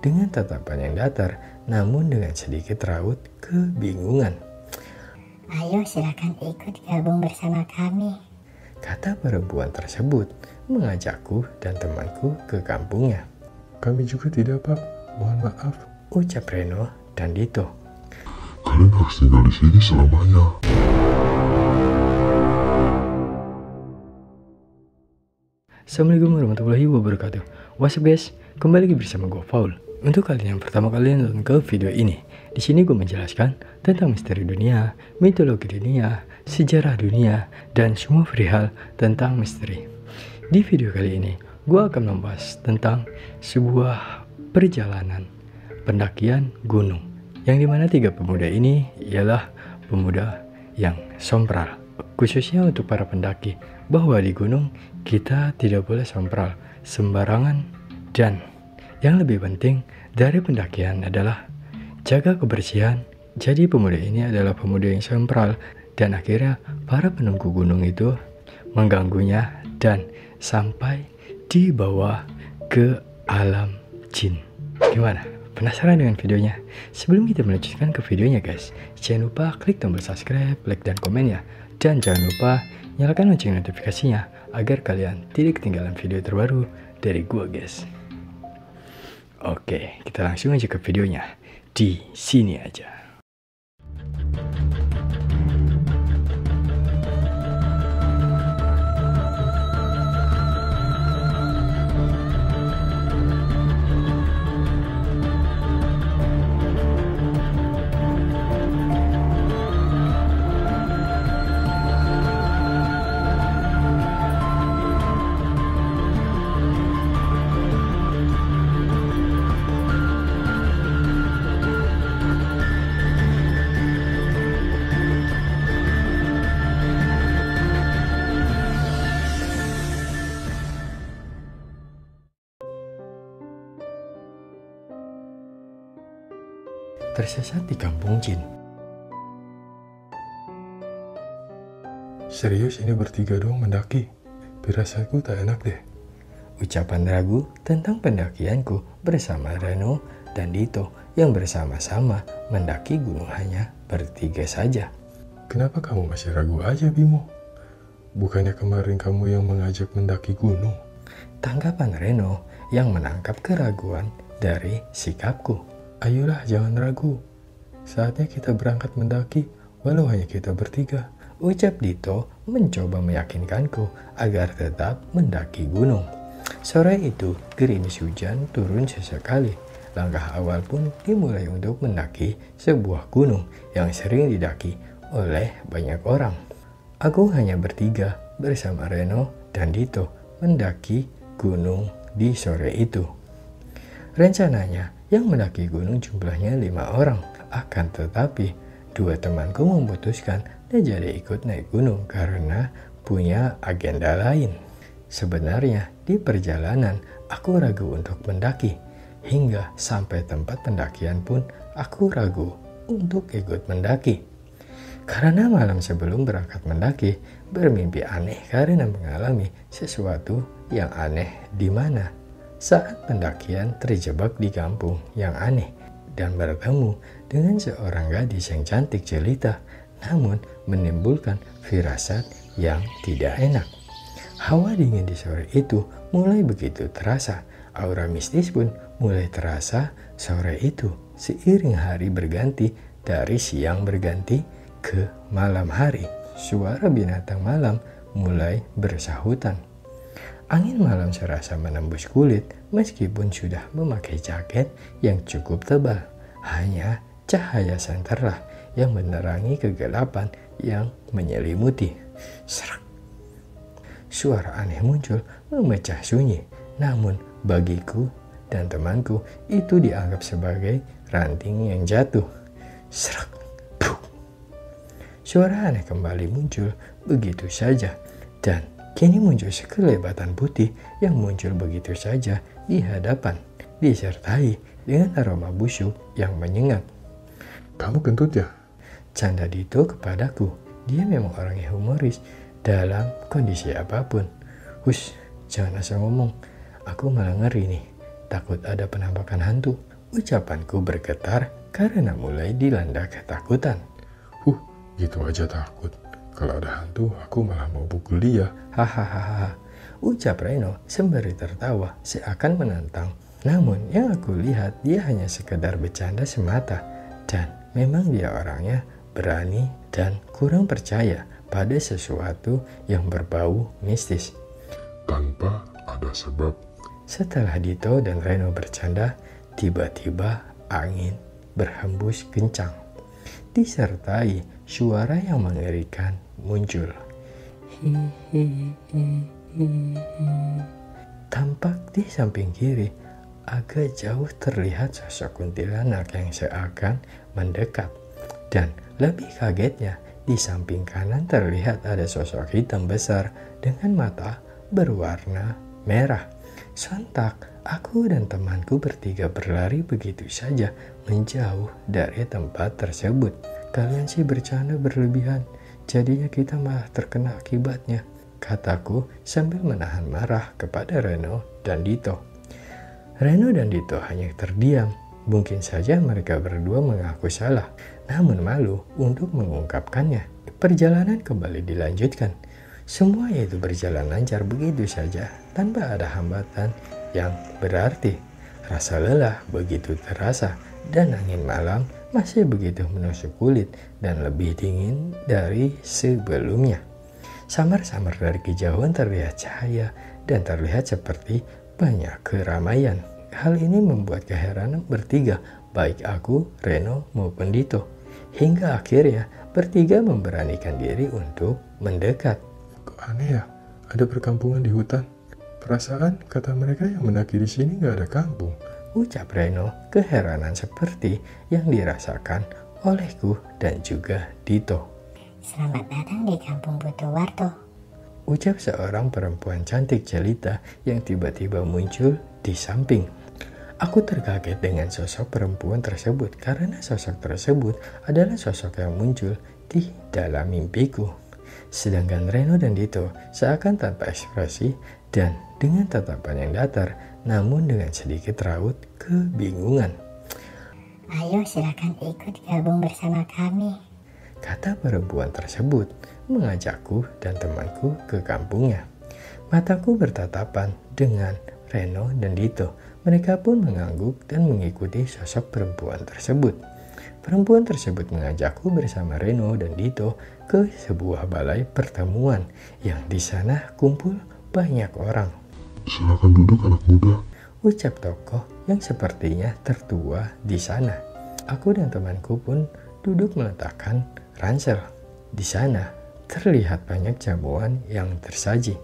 dengan tatapan yang datar namun dengan sedikit raut kebingungan. Ayo silakan ikut gabung bersama kami, kata perempuan tersebut mengajakku dan temanku ke kampungnya. Kami juga tidak, Pak. Mohon maaf, ucap Reno dan Dito. Kalian harus tinggal di sini selamanya. Assalamualaikum warahmatullahi wabarakatuh. What's up guys? Kembali lagi bersama gue Paul. Untuk kalian yang pertama kali nonton ke video ini, di sini gue menjelaskan tentang misteri dunia, mitologi dunia, sejarah dunia, dan semua perihal tentang misteri. Di video kali ini, gue akan membahas tentang sebuah perjalanan pendakian gunung, yang dimana tiga pemuda ini ialah pemuda yang sompral, khususnya untuk para pendaki, bahwa di gunung kita tidak boleh sompral sembarangan, dan yang lebih penting dari pendakian adalah jaga kebersihan. Jadi pemuda ini adalah pemuda yang sompral, dan akhirnya para penunggu gunung itu mengganggunya dan sampai dibawa ke alam jin. Gimana? Penasaran dengan videonya? Sebelum kita melanjutkan ke videonya guys, jangan lupa klik tombol subscribe, like, dan komen ya. Dan jangan lupa nyalakan lonceng notifikasinya agar kalian tidak ketinggalan video terbaru dari gua guys. Oke, kita langsung aja ke videonya. Di sini aja. Tersesat di kampung jin. Serius ini bertiga doang mendaki? Firasatku tak enak deh. Ucapan ragu tentang pendakianku bersama Reno dan Dito yang bersama-sama mendaki gunung hanya bertiga saja. Kenapa kamu masih ragu aja, Bimo? Bukannya kemarin kamu yang mengajak mendaki gunung? Tanggapan Reno yang menangkap keraguan dari sikapku. Ayolah, jangan ragu. Saatnya kita berangkat mendaki, walau hanya kita bertiga. Ucap Dito mencoba meyakinkanku agar tetap mendaki gunung. Sore itu, gerimis hujan turun sesekali. Langkah awal pun dimulai untuk mendaki sebuah gunung yang sering didaki oleh banyak orang. Aku hanya bertiga bersama Reno dan Dito mendaki gunung di sore itu. Rencananya yang mendaki gunung jumlahnya 5 orang, akan tetapi 2 temanku memutuskan dan jadi ikut naik gunung karena punya agenda lain. Sebenarnya di perjalanan aku ragu untuk mendaki, hingga sampai tempat pendakian pun aku ragu untuk ikut mendaki. Karena malam sebelum berangkat mendaki, bermimpi aneh karena mengalami sesuatu yang aneh di mana saat pendakian terjebak di kampung yang aneh dan bertemu dengan seorang gadis yang cantik jelita namun menimbulkan firasat yang tidak enak. Hawa dingin di sore itu mulai begitu terasa, aura mistis pun mulai terasa sore itu seiring hari berganti dari siang berganti ke malam hari. Suara binatang malam mulai bersahutan. Angin malam serasa menembus kulit meskipun sudah memakai jaket yang cukup tebal. Hanya cahaya senterlah yang menerangi kegelapan yang menyelimuti. Serak. Suara aneh muncul memecah sunyi. Namun bagiku dan temanku itu dianggap sebagai ranting yang jatuh. Serak. Puh. Suara aneh kembali muncul begitu saja dan kini muncul sekelebatan putih yang muncul begitu saja di hadapan, disertai dengan aroma busuk yang menyengat. Kamu kentut ya? Canda Dito kepadaku. Dia memang orangnya humoris dalam kondisi apapun. Hush, jangan asal ngomong. Aku malah ngeri nih. Takut ada penampakan hantu. Ucapanku bergetar karena mulai dilanda ketakutan. Gitu aja takut. Kalau ada hantu, aku malah mau pukul dia. Hahaha, ucap Reno sembari tertawa seakan menantang. Namun yang aku lihat dia hanya sekedar bercanda semata. Dan memang dia orangnya berani dan kurang percaya pada sesuatu yang berbau mistis. Tanpa ada sebab. Setelah Dito dan Reno bercanda, tiba-tiba angin berhembus kencang. Disertai suara yang mengerikan muncul. Tampak di samping kiri, agak jauh terlihat sosok kuntilanak yang seakan mendekat. Dan lebih kagetnya, di samping kanan terlihat ada sosok hitam besar dengan mata berwarna merah. Sontak, aku dan temanku bertiga berlari begitu saja menjauh dari tempat tersebut. Kalian sih bercanda berlebihan, jadinya kita malah terkena akibatnya, kataku sambil menahan marah kepada Reno dan Dito. Reno dan Dito hanya terdiam. Mungkin saja mereka berdua mengaku salah, namun malu untuk mengungkapkannya. Perjalanan kembali dilanjutkan. Semua itu berjalan lancar begitu saja tanpa ada hambatan yang berarti. Rasa lelah begitu terasa dan angin malam masih begitu menusuk kulit dan lebih dingin dari sebelumnya. Samar-samar dari kejauhan terlihat cahaya dan terlihat seperti banyak keramaian. Hal ini membuat keheranan bertiga, baik aku, Reno maupun Dito. Hingga akhirnya bertiga memberanikan diri untuk mendekat. Kok aneh ya? Ada perkampungan di hutan. Perasaan kata mereka yang mendaki di sini nggak ada kampung. Ucap Reno keheranan seperti yang dirasakan olehku dan juga Dito. Selamat datang di kampung Butuwarto. Ucap seorang perempuan cantik jelita yang tiba-tiba muncul di samping. Aku terkaget dengan sosok perempuan tersebut karena sosok tersebut adalah sosok yang muncul di dalam mimpiku. Sedangkan Reno dan Dito seakan tanpa ekspresi dan dengan tatapan yang datar, namun dengan sedikit raut kebingungan. Ayo silakan ikut gabung bersama kami, kata perempuan tersebut mengajakku dan temanku ke kampungnya. Mataku bertatapan dengan Reno dan Dito. Mereka pun mengangguk dan mengikuti sosok perempuan tersebut. Perempuan tersebut mengajakku bersama Reno dan Dito ke sebuah balai pertemuan yang di sana kumpul banyak orang. Silakan duduk anak muda, ucap tokoh yang sepertinya tertua di sana. Aku dan temanku pun duduk meletakkan ransel. Di sana terlihat banyak jamuan yang tersaji.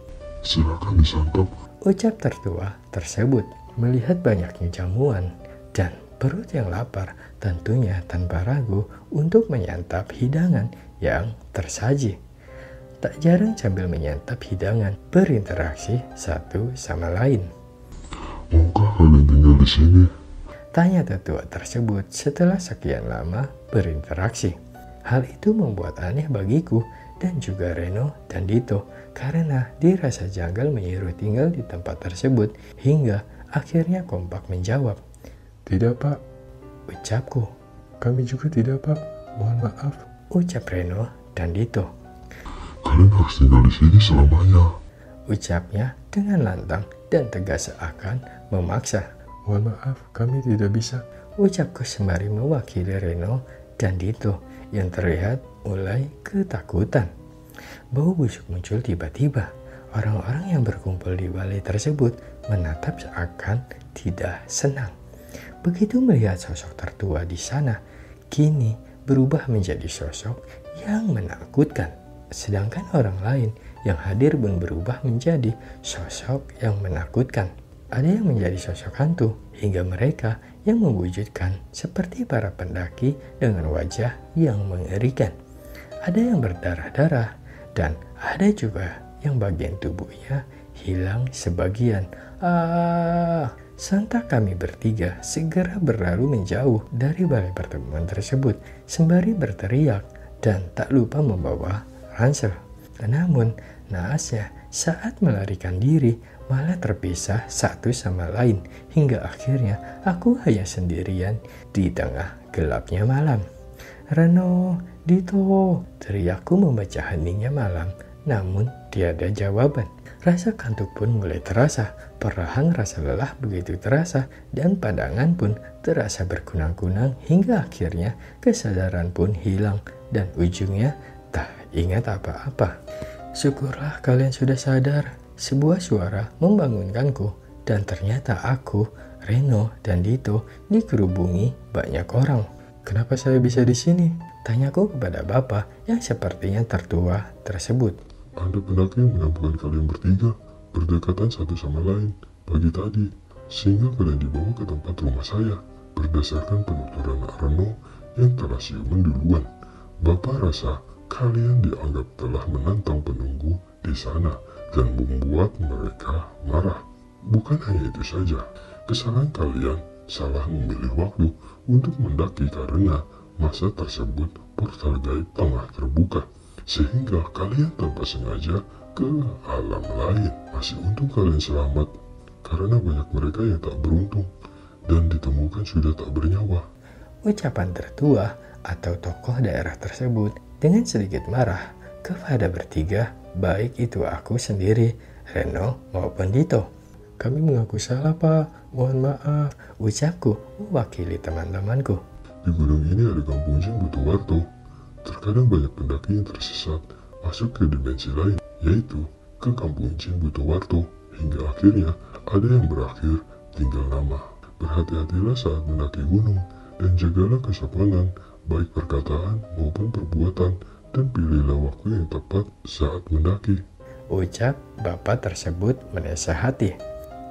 Silakan disantap, ucap tertua tersebut. Melihat banyaknya jamuan dan perut yang lapar, tentunya tanpa ragu untuk menyantap hidangan yang tersaji. Tak jarang sambil menyantap hidangan berinteraksi satu sama lain. Maukah kalian tinggal di sini? Tanya tetua tersebut setelah sekian lama berinteraksi. Hal itu membuat aneh bagiku dan juga Reno dan Dito karena dirasa janggal menyuruh tinggal di tempat tersebut hingga akhirnya kompak menjawab. Tidak pak, ucapku. Kami juga tidak pak, mohon maaf, ucap Reno dan Dito. Kalian harus tinggal di sini selamanya, ucapnya dengan lantang dan tegas seakan memaksa. Mohon maaf, kami tidak bisa, ucapku sembari mewakili Reno dan Dito yang terlihat mulai ketakutan. Bau busuk muncul tiba-tiba. Orang-orang yang berkumpul di balai tersebut menatap seakan tidak senang. Begitu melihat sosok tertua di sana, kini berubah menjadi sosok yang menakutkan. Sedangkan orang lain yang hadir pun berubah menjadi sosok yang menakutkan. Ada yang menjadi sosok hantu, hingga mereka yang mewujudkan seperti para pendaki dengan wajah yang mengerikan. Ada yang berdarah-darah, dan ada juga yang bagian tubuhnya hilang sebagian. Sontak kami bertiga segera berlalu menjauh dari balai pertemuan tersebut sembari berteriak dan tak lupa membawa ransel. Namun naasnya saat melarikan diri malah terpisah satu sama lain hingga akhirnya aku hanya sendirian di tengah gelapnya malam. "Reno, Dito," teriakku membaca heningnya malam, namun tiada jawaban. Rasa kantuk pun mulai terasa, perlahan rasa lelah begitu terasa, dan pandangan pun terasa berkunang-kunang hingga akhirnya kesadaran pun hilang dan ujungnya tak ingat apa-apa. "Syukurlah kalian sudah sadar." Sebuah suara membangunkanku dan ternyata aku, Reno, dan Dito dikerubungi banyak orang. Kenapa saya bisa di sini? Tanyaku kepada bapak yang sepertinya tertua tersebut. Ada pendaki yang menemukan kalian bertiga berdekatan satu sama lain pagi tadi, sehingga kalian dibawa ke tempat rumah saya berdasarkan penuturan Reno yang telah siuman duluan. Bapak rasa kalian dianggap telah menantang penunggu di sana dan membuat mereka marah. Bukan hanya itu saja, kesalahan kalian salah memilih waktu untuk mendaki karena masa tersebut portal gaib tengah terbuka, sehingga kalian tanpa sengaja ke alam lain. Masih untung kalian selamat, karena banyak mereka yang tak beruntung dan ditemukan sudah tak bernyawa. Ucapan tertua atau tokoh daerah tersebut dengan sedikit marah kepada bertiga, baik itu aku sendiri, Reno maupun Dito. Kami mengaku salah, Pak. Mohon maaf, ucapku mewakili teman-temanku. Di gunung ini ada kampung Jin Butuwarto. Terkadang banyak pendaki yang tersesat masuk ke dimensi lain, yaitu ke kampung Jin Butuwarto, hingga akhirnya ada yang berakhir tinggal nama. Berhati-hatilah saat mendaki gunung dan jagalah kesopanan, baik perkataan maupun perbuatan, dan pilihlah waktu yang tepat saat mendaki. Ucap bapak tersebut menasehati.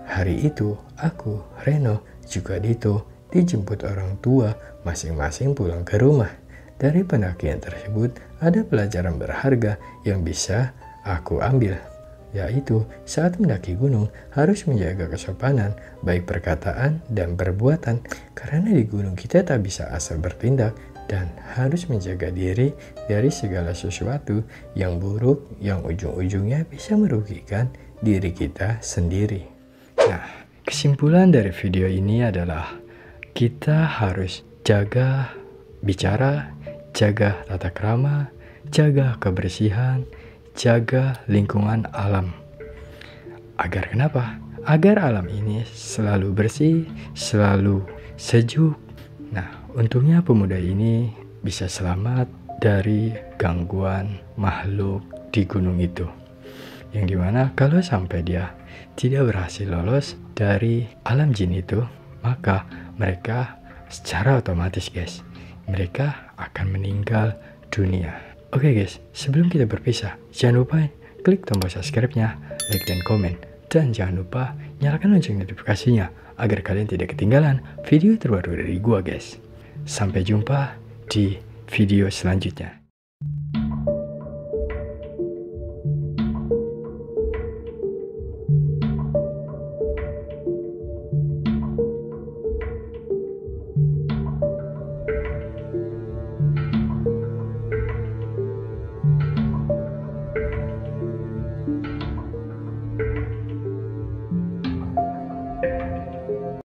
Hari itu aku, Reno, juga Dito dijemput orang tua masing-masing pulang ke rumah. Dari pendakian tersebut ada pelajaran berharga yang bisa aku ambil, yaitu saat mendaki gunung harus menjaga kesopanan baik perkataan dan perbuatan, karena di gunung kita tak bisa asal bertindak dan harus menjaga diri dari segala sesuatu yang buruk yang ujung-ujungnya bisa merugikan diri kita sendiri. Nah, kesimpulan dari video ini adalah kita harus jaga bicara, jaga tata krama, jaga kebersihan, jaga lingkungan alam. Agar kenapa? Agar alam ini selalu bersih, selalu sejuk. Nah, untungnya pemuda ini bisa selamat dari gangguan makhluk di gunung itu. Yang dimana kalau sampai dia tidak berhasil lolos dari alam jin itu, maka mereka secara otomatis guys, mereka akan meninggal dunia. Oke guys, sebelum kita berpisah, jangan lupa klik tombol subscribe-nya, like dan komen, dan jangan lupa nyalakan lonceng notifikasinya agar kalian tidak ketinggalan video terbaru dari gua guys. Sampai jumpa di video selanjutnya.